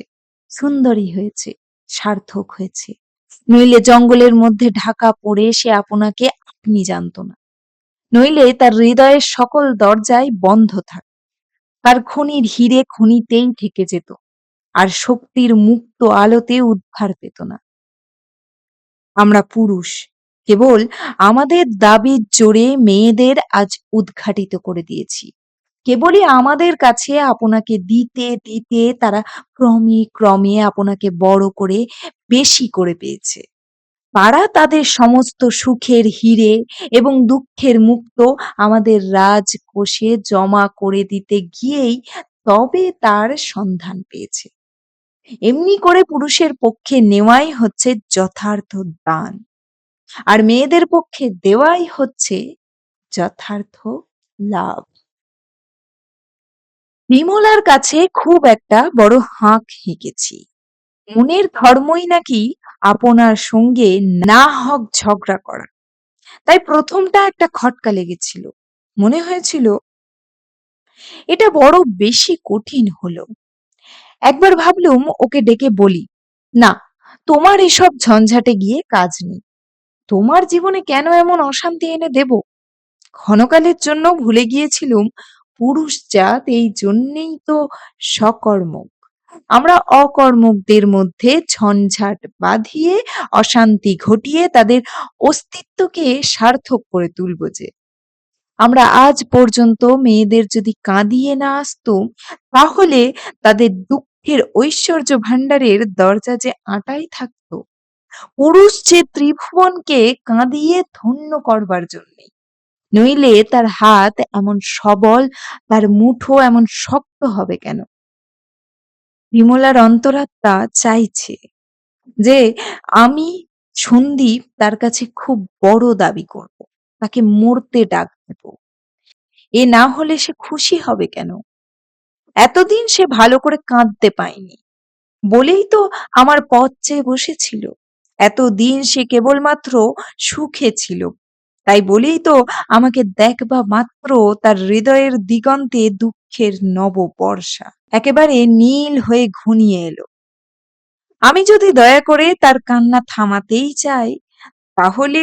সুন্দরী হয়েছে, সার্থক হয়েছে। নইলে জঙ্গলের মধ্যে ঢাকা পড়ে সে আপনাকে আপনি জানত না। নইলে তার হৃদয়ের সকল দরজায় বন্ধ থাক, তার খনির হিরে খনিতেই থেকে যেত, আর শক্তির মুক্ত আলোতে উদ্ধার পেত না। আমরা পুরুষ, কেবল আমাদের দাবির জোরে মেয়েদের আজ উদ্ঘাটিত করে দিয়েছি। কেবলই আমাদের কাছে আপনাকে দিতে দিতে তারা ক্রমে ক্রমে আপনাকে বড় করে বেশি করে পেয়েছে। তারা তাদের সমস্ত সুখের হিরে এবং দুঃখের মুক্ত আমাদের রাজকোষে জমা করে দিতে গিয়েই তবে তার সন্ধান পেয়েছে। এমনি করে পুরুষের পক্ষে নেওয়াই হচ্ছে যথার্থ দান, আর মেয়েদের পক্ষে দেওয়াই হচ্ছে যথার্থ লাভ। বিমলার কাছে খুব একটা বড় হাঁক হেঁকেছি। মনের ধর্মই নাকি আপনার সঙ্গে না হক ঝগড়া করা। তাই প্রথমটা একটা খটকা লেগেছিল। মনে হয়েছিল এটা বড় বেশি কঠিন হলো। একবার ভাবলুম ওকে ডেকে বলি, না, তোমার এসব ঝঞ্ঝাটে গিয়ে কাজ নেই। তোমার জীবনে কেন এমন অশান্তি এনে দেব? ক্ষণকালের জন্য ভুলে গিয়েছিলুম পুরুষ জাত এই জন্যেই তো সকর্মক। আমরা অকর্মকদের মধ্যে ঝঞ্ঝাট বাঁধিয়ে অশান্তি ঘটিয়ে তাদের অস্তিত্বকে সার্থক করে তুলব যে। আমরা আজ পর্যন্ত মেয়েদের যদি কাঁদিয়ে না আসতুম তাহলে তাদের দুঃখের ঐশ্বর্য ভাণ্ডারের দরজা যে আঁটাই থাকতো। পুরুষ যে ত্রিভুবনকে কাঁদিয়ে ধন্য করবার জন্যে, নইলে তার হাত এমন সবল, তার মুঠো এমন শক্ত হবে কেন? বিমলার অন্তরাত্মা চাইছে যে আমি সন্দীপ তার কাছে খুব বড় দাবি করব, তাকে মরতে ডাক দেব। এ না হলে সে খুশি হবে কেন? এতদিন সে ভালো করে কাঁদতে পায়নি বলেই তো আমার পথ চেয়ে বসেছিল। এতদিন সে কেবলমাত্র সুখে ছিল, তাই বলেই তো আমাকে দেখবা মাত্র তার হৃদয়ের দিগন্তে দুঃখের নববর্ষা একেবারে নীল হয়ে ঘনিয়ে এলো। আমি যদি দয়া করে তার কান্না থামাতেই চাই, তাহলে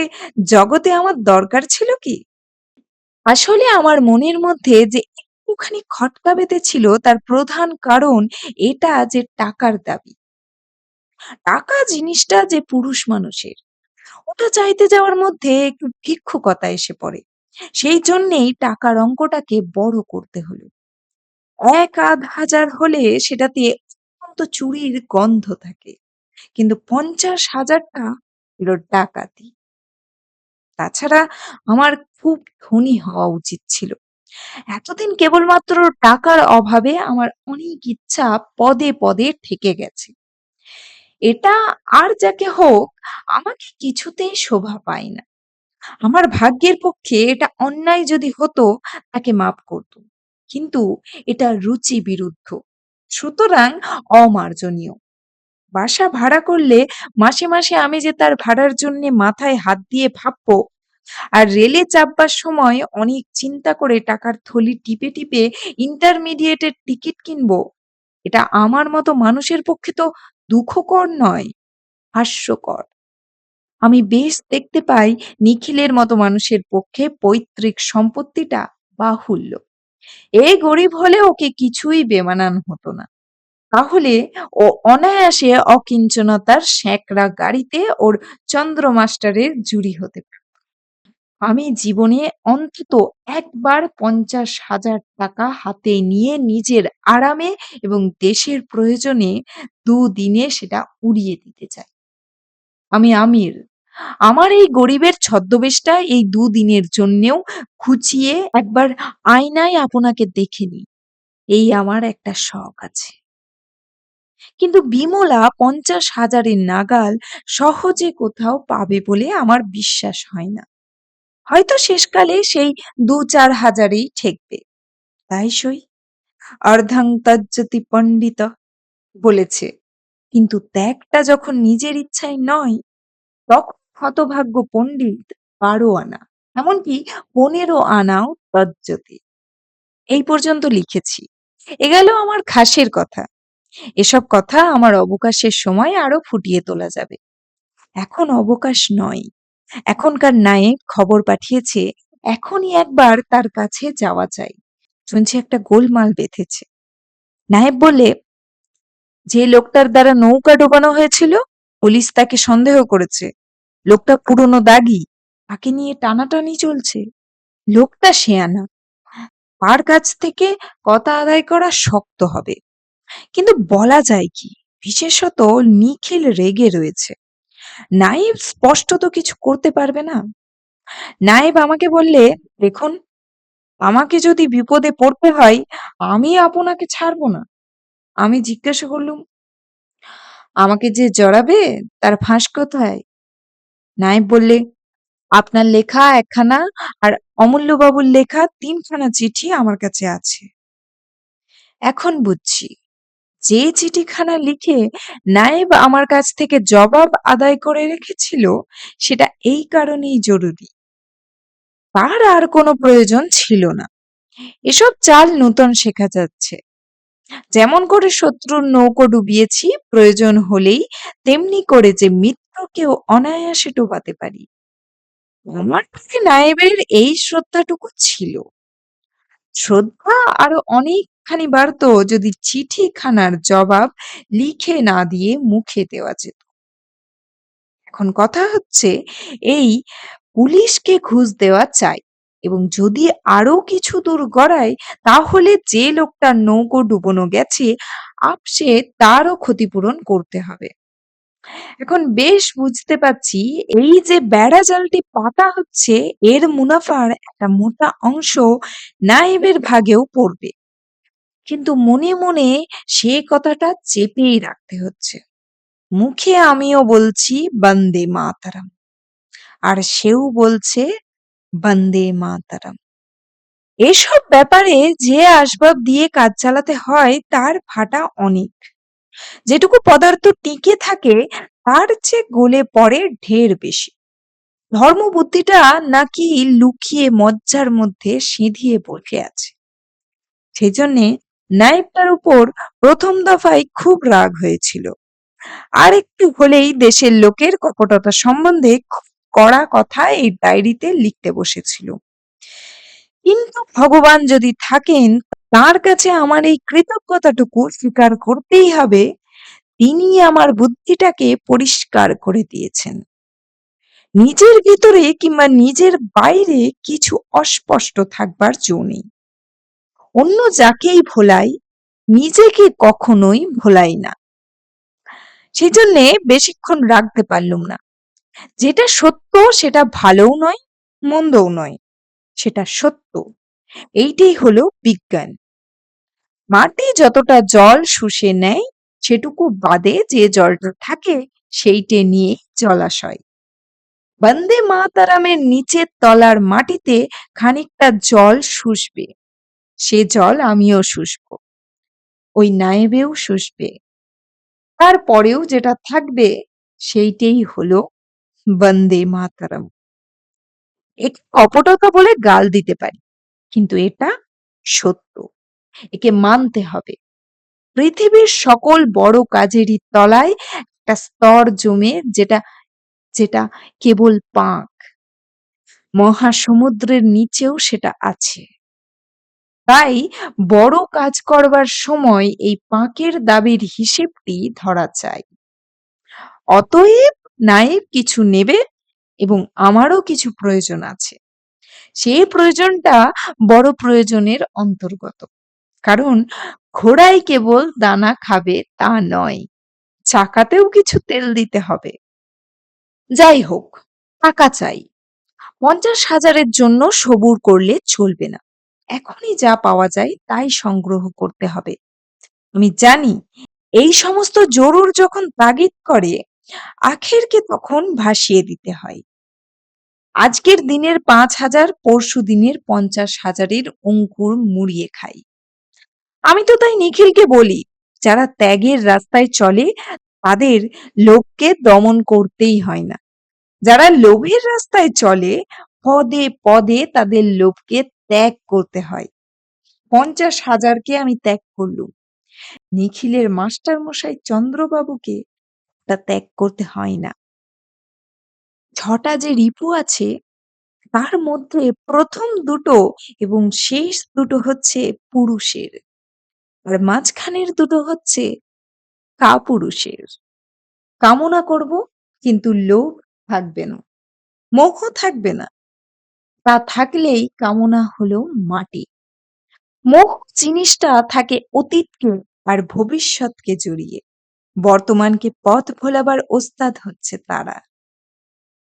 জগতে আমার দরকার ছিল কি? আসলে আমার মনের মধ্যে যে একটুখানি খটকা বেঁধেছিল তার প্রধান কারণ এটা যে টাকার দাবি। টাকা জিনিসটা যে পুরুষ মানুষের, ওটা চাইতে যাওয়ার মধ্যে একটু ভিক্ষুকতা এসে পড়ে। সেই জন্যেই টাকার অঙ্কটাকে বড় করতে হলো। এক আধ হাজার হলে সেটাতে অত্যন্ত চুরির গন্ধ থাকে, কিন্তু ৫০,০০০টা হলো ডাকাতি। তাছাড়া আমার খুব ধনী হওয়া উচিত ছিল। এতদিন কেবলমাত্র টাকার অভাবে আমার অনেক ইচ্ছা পদে পদে ঠেকে গেছে। এটা আর যাকে হোক, আমাকে কিছুতেই শোভা পায় না। আমার ভাগ্যের পক্ষে এটা অন্যায় যদি হতো, তাকে মাপ করতুম। কিন্তু এটা রুচি বিরুদ্ধ, সুতরাং অমার্জনীয়। বাসা ভাড়া করলে মাসে মাসে আমি যে তার ভাড়ার জন্যে মাথায় হাত দিয়ে ভাববো, আর রেলে চাপবার সময় অনেক চিন্তা করে টাকার থলি টিপে টিপে ইন্টারমিডিয়েটের টিকিট কিনবো, এটা আমার মতো মানুষের পক্ষে তো দুঃখকর নয়, হাস্যকর। আমি বেশ দেখতে পাই নিখিলের মতো মানুষের পক্ষে পৈতৃক সম্পত্তিটা বাহুল্য। এ গরিব হলে ওকে কিছুই বেমানান হতো না। তাহলে ও অনায়াসে অকিঞ্চনতার স্যাঁকড়া গাড়িতে ওর চন্দ্রমাস্টারের জুড়ি হতে পারত। আমি জীবনে অন্তত একবার ৫০,০০০ হাতে নিয়ে নিজের আরামে এবং দেশের প্রয়োজনে দুদিনে সেটা উড়িয়ে দিতে চাই। আমি আমির। আমার এই গরিবের ছদ্মবেশটা এই দুদিনের জন্যেও ঘুচিয়ে একবার আয়নায় আপনাকে দেখে নিই, এই আমার একটা শখ আছে। কিন্তু বিমলা ৫০,০০০ নাগাল সহজে কোথাও পাবে বলে আমার বিশ্বাস হয় না। হয়তো শেষকালে সেই ২-৪ হাজারেই ঠেকবে। তাই সই। অর্ধাং তজ্জতি পণ্ডিত বলেছে। কিন্তু ত্যাগটা যখন নিজের ইচ্ছায় নয়, তখন হতভাগ্য পণ্ডিত ১২ আনা, এমনকি ১৫ আনাও তজ্জতি। এই পর্যন্ত লিখেছি। এ গেল আমার খাসের কথা। এসব কথা আমার অবকাশের সময় আরো ফুটিয়ে তোলা যাবে। এখন অবকাশ নয়। এখনকার নায়েব খবর পাঠিয়েছে, এখনই একবার তার কাছে যাওয়া চাই। শুনছি একটা গোলমাল বেঁধেছে। নায়েব বললে, যে লোকটার দ্বারা নৌকা ডোবানো হয়েছিল, পুলিশ তাকে সন্দেহ করেছে। লোকটা পুরনো দাগী, তাকে নিয়ে টানাটানি চলছে। লোকটা শেয়ানা, তার কাছ থেকে কথা আদায় করা শক্ত হবে। কিন্তু বলা যায় কি, বিশেষত নিখিল রেগে রয়েছে। নায়েব স্পষ্টত কিছু করতে পারবে না। নায়েব আমাকে বললে, দেখুন, আমাকে যদি বিপদে পড়তে হয়, আমি আপনাকে ছাড়বো না। আমি জিজ্ঞাসা করলুম, আমাকে যে জড়াবে তার ফাঁস কোথায়? নায়েব বললে, আপনার লেখা একখানা আর অমূল্যবাবুর লেখা ৩ খানা চিঠি আমার কাছে আছে। এখন বুঝছি, যে চিঠিখানা লিখে নায়েব আমার কাছ থেকে জবাব আদায় করে রেখেছিল, সেটা এই কারণেই জরুরি। তার আর কোনো প্রয়োজন ছিল না। এসব চাল নূতন শেখা যাচ্ছে। যেমন করে শত্রুর নৌকো ডুবিয়েছি প্রয়োজন হলেই, তেমনি করে যে মিত্রকেও অনায়াসে ডোবাতে পারি। আমার প্রতি নায়েবের এই শ্রদ্ধাটুকু ছিল। শ্রদ্ধা আরো অনেকখানি বাড়তো যদি চিঠিখানার জবাব লিখে না দিয়ে মুখে দেওয়া যেত। এখন কথা হচ্ছে এই, পুলিশকে ঘুষ দেওয়া চাই, এবং যদি আরো কিছু দূর গড়ায়, তাহলে যে লোকটার নৌকো ডুবোনো গেছে আপসে তারও ক্ষতিপূরণ করতে হবে। এখন বেশ বুঝতে পারছি, এই যে বেড়া জালটি পাতা হচ্ছে, এর মুনাফার একটা মোটা অংশ নায়েবের ভাগেও পড়বে। কিন্তু মনে মনে সে কথাটা চেপেই রাখতে হচ্ছে। মুখে আমিও বলছি বন্দে মাতরম, আর সেও বলছে বন্দে মাতরম। এসব ব্যাপারে যে আসবাব দিয়ে কাজ চালাতে হয় তার ফাটা অনেক। যেটুকু পদার্থ টিকে থাকে তার চেয়ে গলে পড়ে ঢের বেশি। ধর্মবুদ্ধিটা নাকি লুকিয়ে মজ্জার মধ্যে সিঁধিয়ে বসে আছে। সেই জন্যে নায়েবটার উপর প্রথম দফায় খুব রাগ হয়েছিল, আর একটু হলেই দেশের লোকের কপটতা সম্বন্ধে খুব কড়া কথা এই ডায়েরিতে লিখতে বসেছিল। কিন্তু ভগবান যদি থাকেন, তার কাছে আমার এই কৃতজ্ঞতাটুকু স্বীকার করতেই হবে, তিনি আমার বুদ্ধিটাকে পরিষ্কার করে দিয়েছেন। নিজের ভিতরে কিংবা নিজের বাইরে কিছু অস্পষ্ট থাকবার জো নেই। অন্য যাকেই ভোলাই, নিজেকে কখনোই ভোলাই না। সেই জন্যে বেশিক্ষণ রাখতে পারলুম না। যেটা সত্য সেটা ভালোও নয়, মন্দও নয়, সেটা সত্য। এইটাই হলো বিজ্ঞান। মাটি যতটা জল শুষে নেয়, সেটুকু বাদে যে জলটা থাকে সেইটে নিয়ে জলাশয়। বন্দে মাতারামের নিচের তলার মাটিতে খানিকটা জল শুষবে, সে জল আমিও শুষব, ওই নায়েবেও শুষবে। তারপরেও যেটা থাকবে সেইটাই হলো বন্দে মাতারাম। একে কপটতা বলে গাল দিতে পারি, কিন্তু এটা সত্য, একে মানতে হবে। পৃথিবীর সকল বড় কাজেরই তলায় একটা স্তর জমে, যেটা যেটা কেবল পাক। মহাসমুদ্রের নিচেও সেটা আছে। তাই বড় কাজ করবার সময় এই পাকের দাবির হিসেবটি ধরা চাই। অতএব নায়েব কিছু নেবে এবং আমারও কিছু প্রয়োজন আছে। সেই প্রয়োজনটা বড় প্রয়োজনের অন্তর্গত। কারণ ঘোড়াই কেবল দানা খাবে তা নয়, চাকাতেও কিছু তেল দিতে হবে। যাই হোক, টাকা চাই। 50,000-এর জন্য সবুর করলে চলবে না। এখনই যা পাওয়া যায় তাই সংগ্রহ করতে হবে। আমি জানি এই সমস্ত জরুর যখন তাগিদ করে, আখেরকে তখন ভাসিয়ে দিতে হয়। আজকের দিনের 5,000 পরশু দিনের 50,000-এর অঙ্কুর মুড়িয়ে খাই। আমি তো তাই নিখিলকে বলি, যারা ত্যাগের রাস্তায় চলে তাদের লোভকে দমন করতেই হয় না। যারা লোভের রাস্তায় চলে, পদে পদে তাদের লোভকে ত্যাগ করতে হয়। 50,000-কে আমি ত্যাগ করলুম, নিখিলের মাস্টার মশাই চন্দ্রবাবুকে তা ত্যাগ করতে হয় না। 6টা যে রিপু আছে, তার মধ্যে প্রথম দুটো এবং শেষ দুটো হচ্ছে পুরুষের, আর মাঝখানের দুটো হচ্ছে কাপুরুষের। কামনা করব, কিন্তু লোভ থাকবে না, মোহ থাকবে না। তা থাকলেই কামনা হলো মাটি। মোহ জিনিসটা থাকে অতীতকে আর ভবিষ্যৎকে জড়িয়ে। বর্তমানকে পথ ভোলাবার ওস্তাদ হচ্ছে তারা।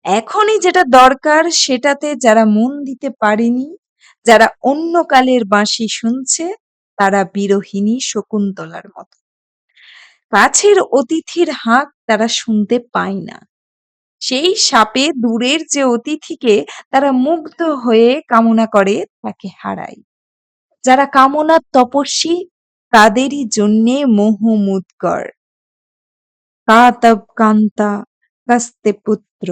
এখনই যেটা দরকার সেটাতে যারা মন দিতে পারেনি, যারা অন্য কালের বাঁশি শুনছে, তারা বিরোহিনী শকুন্তলার মতো। কাছের অতিথির হাঁক তারা শুনতে পায় না, সেই শাপে দূরের যে অতিথিকে তারা মুগ্ধ হয়ে কামনা করে তাকে হারায়। যারা কামনার তপস্বী, তাদেরই জন্যে মোহ মুদগর। কাতব কান্তা কাস্তে পুত্র।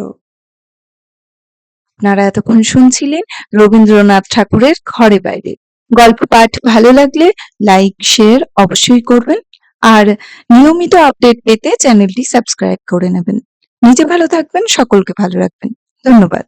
আপনারা এতক্ষণ শুনছিলেন রবীন্দ্রনাথ ঠাকুরের ঘরে বাইরে। গল্প পাঠ ভালো লাগলে লাইক শেয়ার অবশ্যই করবেন, আর নিয়মিত আপডেট পেতে চ্যানেলটি সাবস্ক্রাইব করে নেবেন। নিজে ভালো থাকবেন, সকলকে ভালো রাখবেন। ধন্যবাদ।